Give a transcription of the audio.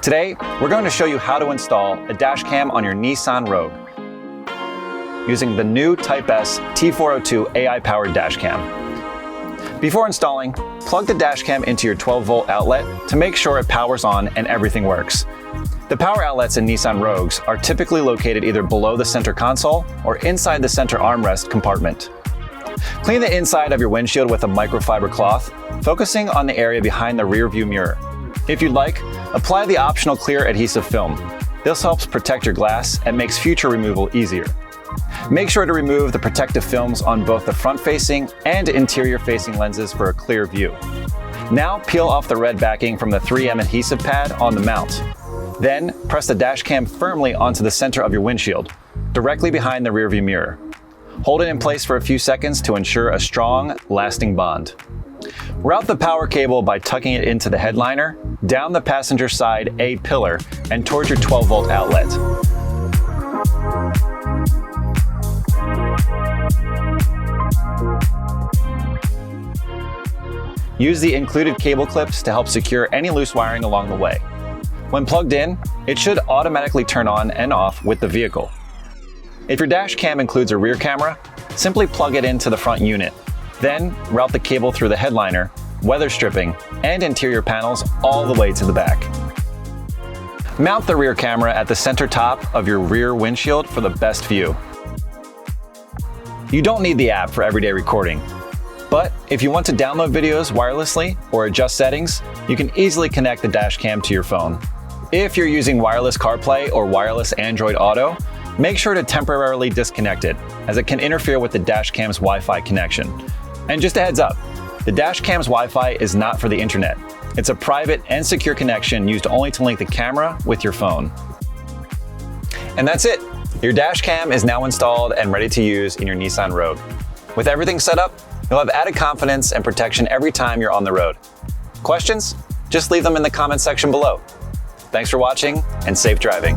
Today, we're going to show you how to install a dash cam on your Nissan Rogue using the new TYPE S T402 AI-Powered dash cam. Before installing, plug the dash cam into your 12-volt outlet to make sure it powers on and everything works. The power outlets in Nissan Rogues are typically located either below the center console or inside the center armrest compartment. Clean the inside of your windshield with a microfiber cloth, focusing on the area behind the rear view mirror. If you'd like, apply the optional clear adhesive film. This helps protect your glass and makes future removal easier. Make sure to remove the protective films on both the front-facing and interior-facing lenses for a clear view. Now peel off the red backing from the 3M adhesive pad on the mount. Then press the dash cam firmly onto the center of your windshield, directly behind the rearview mirror. Hold it in place for a few seconds to ensure a strong, lasting bond. Route the power cable by tucking it into the headliner, down the passenger side A pillar, and towards your 12-volt outlet. Use the included cable clips to help secure any loose wiring along the way. When plugged in, it should automatically turn on and off with the vehicle. If your dash cam includes a rear camera, simply plug it into the front unit. Then route the cable through the headliner, weather stripping, and interior panels all the way to the back. Mount the rear camera at the center top of your rear windshield for the best view. You don't need the app for everyday recording, but if you want to download videos wirelessly or adjust settings, you can easily connect the dash cam to your phone. If you're using wireless CarPlay or wireless Android Auto, make sure to temporarily disconnect it, as it can interfere with the dash cam's Wi-Fi connection. And just a heads up, the dash cam's Wi-Fi is not for the internet. It's a private and secure connection used only to link the camera with your phone. And that's it. Your dash cam is now installed and ready to use in your Nissan Rogue. With everything set up, you'll have added confidence and protection every time you're on the road. Questions? Just leave them in the comment section below. Thanks for watching and safe driving.